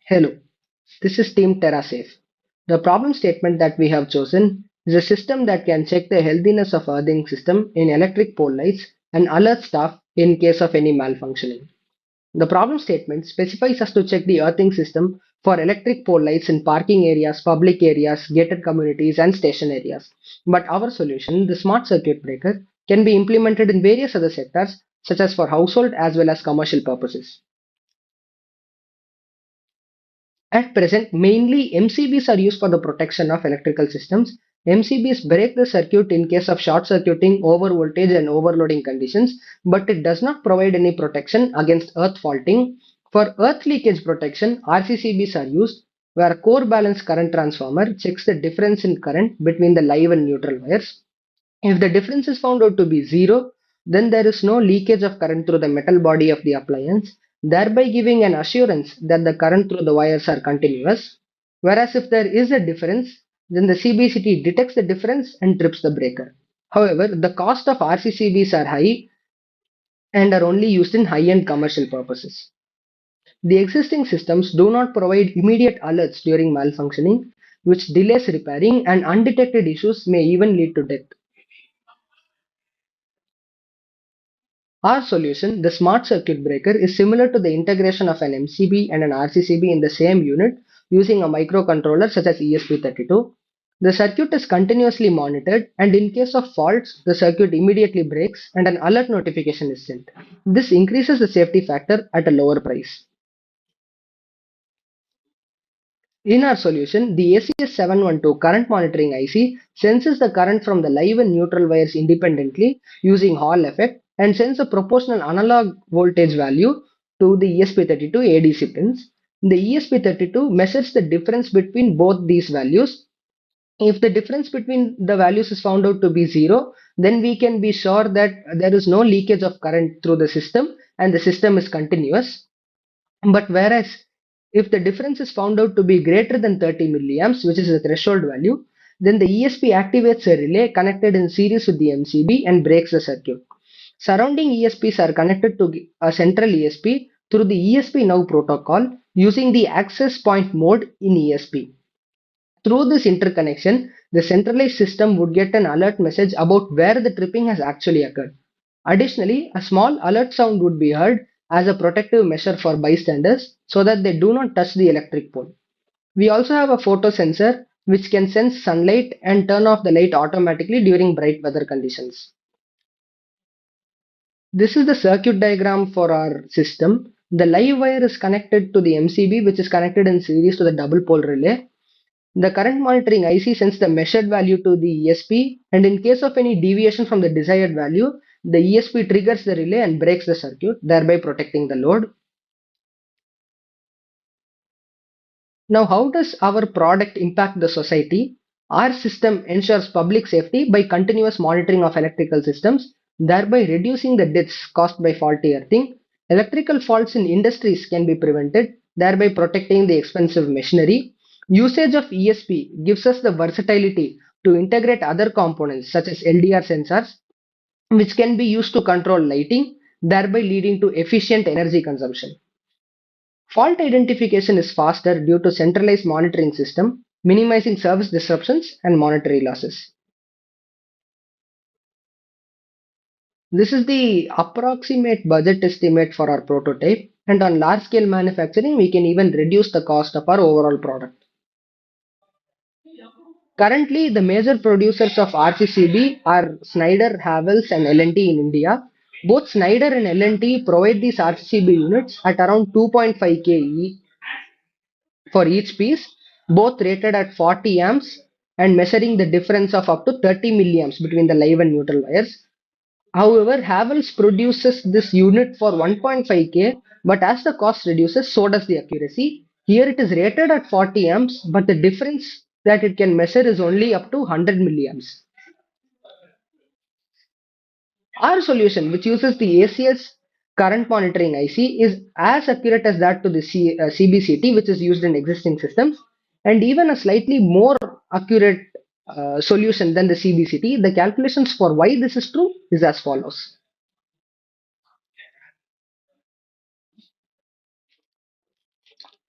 Hello, this is Team TerraSafe. The problem statement that we have chosen is a system that can check the healthiness of earthing system in electric pole lights and alert staff in case of any malfunctioning. The problem statement specifies us to check the earthing system for electric pole lights in parking areas, public areas, gated communities, and station areas. But our solution, the smart circuit breaker, can be implemented in various other sectors, such as for household as well as commercial purposes. At present, mainly MCBs are used for the protection of electrical systems. MCBs break the circuit in case of short circuiting, over voltage, and overloading conditions, but it does not provide any protection against earth faulting. For earth leakage protection, RCCBs are used, where a core balance current transformer checks the difference in current between the live and neutral wires. If the difference is found out to be zero, then there is no leakage of current through the metal body of the appliance, thereby giving an assurance that the current through the wires are continuous. Whereas if there is a difference, then the CBCT detects the difference and trips the breaker. However, the cost of RCCBs are high and are only used in high-end commercial purposes. The existing systems do not provide immediate alerts during malfunctioning, which delays repairing, and undetected issues may even lead to death. Our solution, the smart circuit breaker, is similar to the integration of an MCB and an RCCB in the same unit using a microcontroller such as ESP32. The circuit is continuously monitored, and in case of faults, the circuit immediately breaks and an alert notification is sent. This increases the safety factor at a lower price. In our solution, the ACS712 current monitoring IC senses the current from the live and neutral wires independently using Hall effect and sends a proportional analog voltage value to the ESP32 ADC pins. The ESP32 measures the difference between both these values. If the difference between the values is found out to be zero, then we can be sure that there is no leakage of current through the system and the system is continuous. But whereas if the difference is found out to be greater than 30 milliamps, which is the threshold value, then the ESP activates a relay connected in series with the MCB and breaks the circuit. Surrounding ESPs are connected to a central ESP through the ESP now protocol using the access point mode in ESP. Through this interconnection, the centralized system would get an alert message about where the tripping has actually occurred. Additionally, a small alert sound would be heard as a protective measure for bystanders so that they do not touch the electric pole. We also have a photo sensor which can sense sunlight and turn off the light automatically during bright weather conditions. This is the circuit diagram for our system. The live wire is connected to the MCB, which is connected in series to the double pole relay. The current monitoring IC sends the measured value to the ESP, and in case of any deviation from the desired value, the ESP triggers the relay and breaks the circuit, thereby protecting the load. Now, how does our product impact the society? Our system ensures public safety by continuous monitoring of electrical systems, thereby reducing the deaths caused by faulty earthing. Electrical faults in industries can be prevented, thereby protecting the expensive machinery. Usage of ESP gives us the versatility to integrate other components such as LDR sensors, which can be used to control lighting, thereby leading to efficient energy consumption. Fault identification is faster due to centralized monitoring system, minimizing service disruptions and monetary losses. This is the approximate budget estimate for our prototype, and on large scale manufacturing, we can even reduce the cost of our overall product. Currently, the major producers of RCCB are Schneider, Havels, and L&T in India. Both Schneider and L&T provide these RCCB units at around 2.5K for each piece, both rated at 40 amps and measuring the difference of up to 30 milliamps between the live and neutral wires. However, Havels produces this unit for 1.5K, but as the cost reduces, so does the accuracy. Here it is rated at 40 amps, but the difference that it can measure is only up to 100 milliamps. Our solution, which uses the ACS current monitoring IC, is as accurate as that to the CBCT, which is used in existing systems, and even a slightly more accurate solution than the CBCT. The calculations for why this is true is as follows.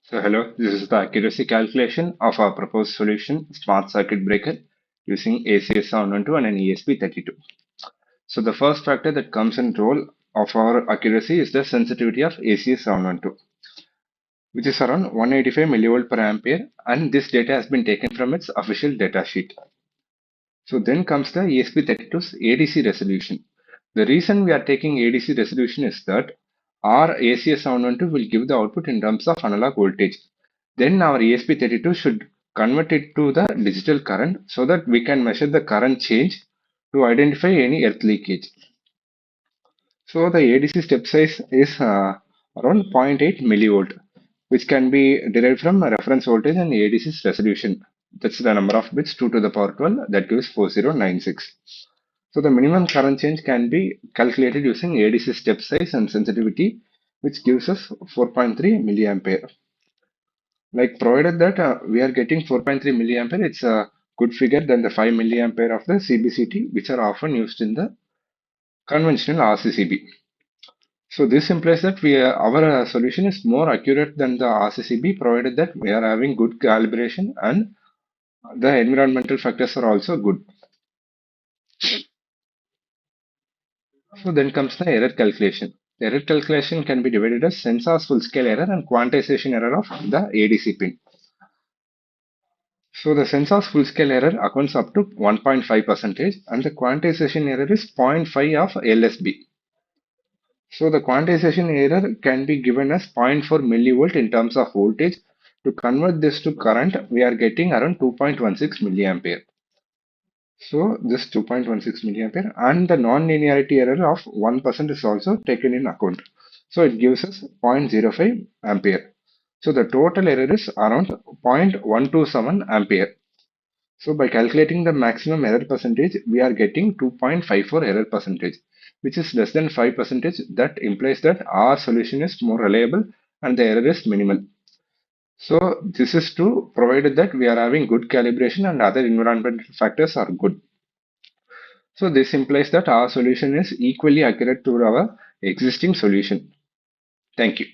So hello, this is the accuracy calculation of our proposed solution smart circuit breaker using ACS712 and an ESP32. So the first factor that comes in role of our accuracy is the sensitivity of ACS712, which is around 185 millivolt per ampere, and this data has been taken from its official data sheet. So then comes the ESP32's ADC resolution. The reason we are taking ADC resolution is that our ACS712 will give the output in terms of analog voltage. Then our ESP32 should convert it to the digital current so that we can measure the current change to identify any earth leakage. So the ADC step size is around zero point 0.8 millivolt, which can be derived from a reference voltage and ADC's resolution. That's the number of bits 2 to the power 12, that gives 4096. So the minimum current change can be calculated using ADC step size and sensitivity, which gives us 4.3 milliampere. Like provided that we are getting 4.3 milliampere, it's a good figure than the 5 milliampere of the CBCT, which are often used in the conventional RCCB. So this implies that our solution is more accurate than the RCCB, provided that we are having good calibration and the environmental factors are also good. So then comes the error calculation. The error calculation can be divided as sensor's full-scale error and quantization error of the ADC pin. So the sensor's full-scale error accounts up to 1.5% and the quantization error is 0.5 of LSB. So the quantization error can be given as 0.4 millivolt in terms of voltage. To convert this to current, we are getting around 2.16 milliampere. So this 2.16 milliampere and the non-linearity error of 1% is also taken in account. So it gives us 0.05 ampere. So the total error is around 0.127 ampere. So by calculating the maximum error percentage, we are getting 2.54 error percentage, which is less than 5%. That implies that our solution is more reliable and the error is minimal. So this is true provided that we are having good calibration and other environmental factors are good. So this implies that our solution is equally accurate to our existing solution. Thank you.